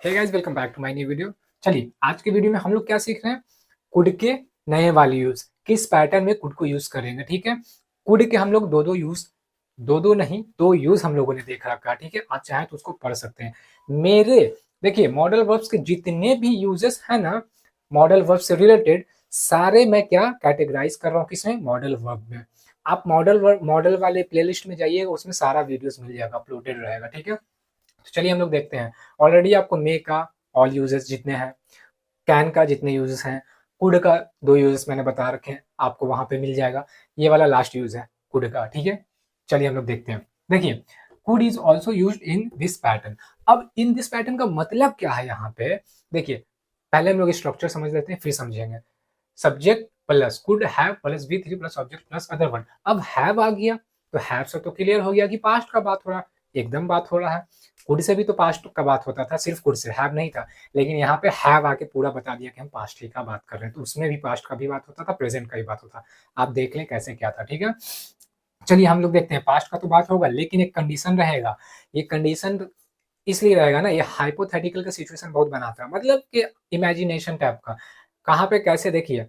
Hey guys, welcome back to my new video. चलिए आज के वीडियो में हम लोग क्या सीख रहे हैं, कुड के नए वाले यूज, किस पैटर्न में कुड को यूज करेंगे। ठीक है, कुड के हम लोग दो नहीं दो यूज हम लोगों ने देख रखा। ठीक है, आप चाहे तो उसको पढ़ सकते हैं। मेरे देखिए मॉडल वर्ब्स के जितने भी यूजेस है ना, मॉडल वर्ब से रिलेटेड सारे मैं क्या कैटेगराइज कर रहा हूँ, किसमें, मॉडल वर्ब में। आप मॉडल वाले प्लेलिस्ट में जाइएगा, उसमें सारा वीडियोस मिल जाएगा, अपलोडेड रहेगा। ठीक है, तो चलिए हम लोग देखते हैं। ऑलरेडी आपको मे का ऑल यूजेस जितने हैं, कैन का जितने यूजेस हैं, कुड का दो यूजेस मैंने बता रखे हैं, आपको वहां पे मिल जाएगा। ये वाला लास्ट यूज है कुड का। ठीक है, चलिए हम लोग देखते हैं। देखिए, could is also use in this pattern. अब इन दिस पैटर्न का मतलब क्या है यहाँ पे, देखिए पहले हम लोग स्ट्रक्चर समझ लेते हैं, फिर समझेंगे। Subject plus could have plus we three plus object plus other one. अब हैव आ गया तो हैव से तो क्लियर हो गया कि पास्ट का बात हो रहा है, एकदम बात हो रहा है। कुड से भी तो पास्ट का बात होता था, सिर्फ कुड से, हैव नहीं था। लेकिन यहाँ पे हैव आके पूरा बता दिया कि हम पास्ट ही का बात कर रहे हैं, तो उसमें भी पास्ट का भी बात होता था, प्रेजेंट का भी बात होता। आप देख लें कैसे क्या था। ठीक है, चलिए हम लोग देखते हैं। पास्ट का तो बात होगा, लेकिन एक कंडीशन रहेगा। ये कंडीशन इसलिए रहेगा ना, ये हाइपोथेटिकल का सिचुएशन बहुत बनाता है, मतलब कि इमेजिनेशन टाइप का। कहाँ पे कैसे, देखिए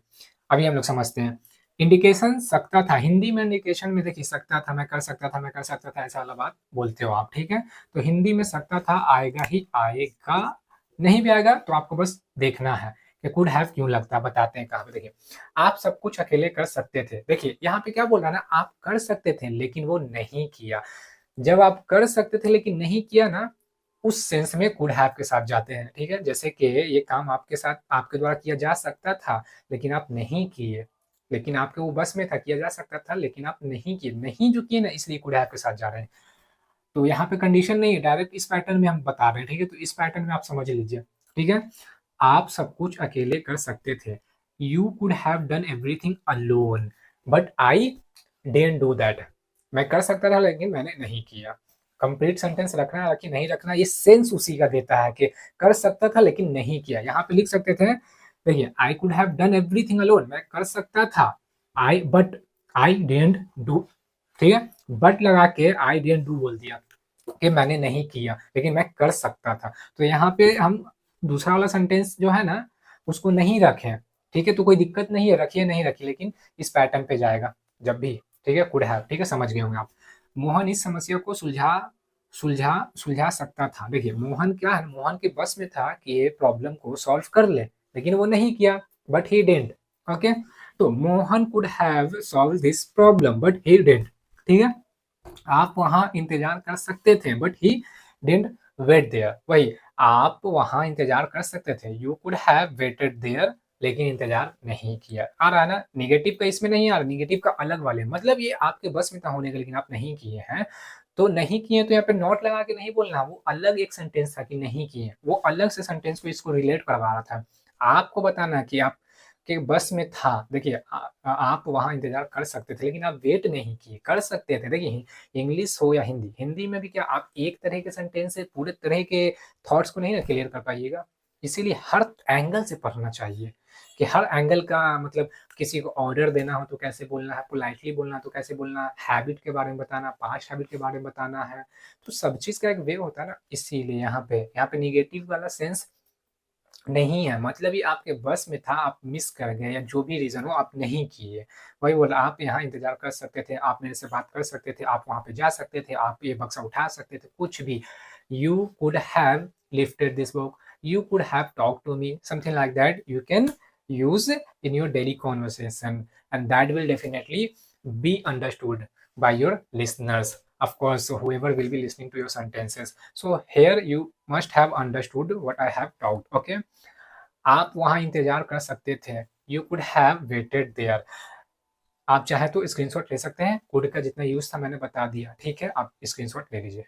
अभी हम लोग समझते हैं। इंडिकेशन सकता था, हिंदी में इंडिकेशन में देखिए सकता था, मैं कर सकता था, मैं कर सकता था, ऐसा वाला बात बोलते हो आप। ठीक है, तो हिंदी में सकता था आएगा ही आएगा, नहीं भी आएगा तो आपको बस देखना है कि कुड हैव क्यों लगता है। बताते हैं कहाँ पे। देखिए, आप सब कुछ अकेले कर सकते थे। देखिए यहाँ पे क्या बोल रहा है ना, आप कर सकते थे लेकिन वो नहीं किया। जब आप कर सकते थे लेकिन नहीं किया ना, उस सेंस में कुड हैव के साथ जाते हैं। ठीक है, जैसे कि ये काम आपके साथ, आपके द्वारा किया जा सकता था लेकिन आप नहीं किए, लेकिन आपके वो बस में था, किया जा सकता था लेकिन आप नहीं किए, नहीं जो किए ना, इसलिए कुड हैव के साथ जा रहे हैं। तो यहाँ पे कंडीशन नहीं है, डायरेक्ट इस पैटर्न में हम बता रहे हैं। ठीक है, तो इस पैटर्न में आप समझ लीजिए। ठीक है, आप सब कुछ अकेले कर सकते थे। You could have done everything alone but I didn't do that. मैं कर सकता था लेकिन मैंने नहीं किया। कंप्लीट सेंटेंस रखना है कि नहीं रखना, ये सेंस उसी का देता है कि कर सकता था लेकिन नहीं किया। यहाँ पे लिख सकते थे, देखिए I could have done everything alone, मैं कर सकता था, आई डिडंट डू। ठीक है, बट लगा के आई डिडंट डू बोल दिया कि मैंने नहीं किया लेकिन मैं कर सकता था। तो यहाँ पे हम दूसरा वाला सेंटेंस जो है ना, उसको नहीं रखें। ठीक है, तो कोई दिक्कत नहीं है, रखिए नहीं रखिए, लेकिन इस पैटर्न पे जाएगा जब भी। ठीक है, कुड हैव। ठीक है, समझ गए होंगे आप। मोहन इस समस्या को सुलझा सुलझा सुलझा सकता था। देखिए मोहन क्या है, मोहन के बस में था कि ये प्रॉब्लम को सॉल्व कर ले, लेकिन वो नहीं किया, बट ही डिडंट। ओके, तो Mohan could have solve this problem but he didn't. ठीक है, आप वहां इंतजार कर सकते थे but he didn't wait there. वही, आप वहां इंतजार कर सकते थे, you could have waited there, लेकिन इंतजार नहीं किया। आ रहा है ना, निगेटिव का इसमें नहीं आ रहा, निगेटिव का अलग वाले, मतलब ये आपके बस में था होने का लेकिन आप नहीं किए हैं। तो नहीं किए तो यहाँ पे नॉट लगा के नहीं बोलना, वो अलग एक सेंटेंस था कि नहीं किए, वो अलग से सेंटेंस को इसको रिलेट करवा रहा था। आपको बताना कि आप के बस में था। देखिए आप वहां इंतजार कर सकते थे लेकिन आप वेट नहीं किए, कर सकते थे। देखिए इंग्लिश हो या हिंदी, हिंदी में भी क्या आप एक तरह के सेंटेंस से पूरे तरह के थॉट्स को नहीं ना क्लियर कर पाइएगा। इसीलिए हर एंगल से पढ़ना चाहिए कि हर एंगल का मतलब, किसी को ऑर्डर देना हो तो कैसे बोलना है, पोलाइटली बोलना है तो कैसे बोलना है, हैबिट के बारे में बताना, पास्ट हैबिट के बारे में बताना है, तो सब चीज का एक वे होता है ना। इसीलिए यहाँ पे निगेटिव वाला सेंस नहीं है, मतलब ये आपके बस में था, आप मिस कर गए या जो भी रीजन हो आप नहीं किए। वही बोला, आप यहाँ इंतजार कर सकते थे, आप मेरे से बात कर सकते थे, आप वहां पे जा सकते थे, आप ये बक्सा उठा सकते थे, कुछ भी। You could have lifted this book, you could have talk to me, something like that you can use in your daily conversation, and that will definitely be understood by your listeners, of course, so whoever will be listening to your sentences. So here you must have understood what I have talked. Okay, आप वहां इंतजार कर सकते थे, you could have waited there. आप चाहे तो screenshot ले सकते हैं, कुड का जितना यूज था मैंने बता दिया। ठीक है, आप स्क्रीनशॉट ले लीजिए।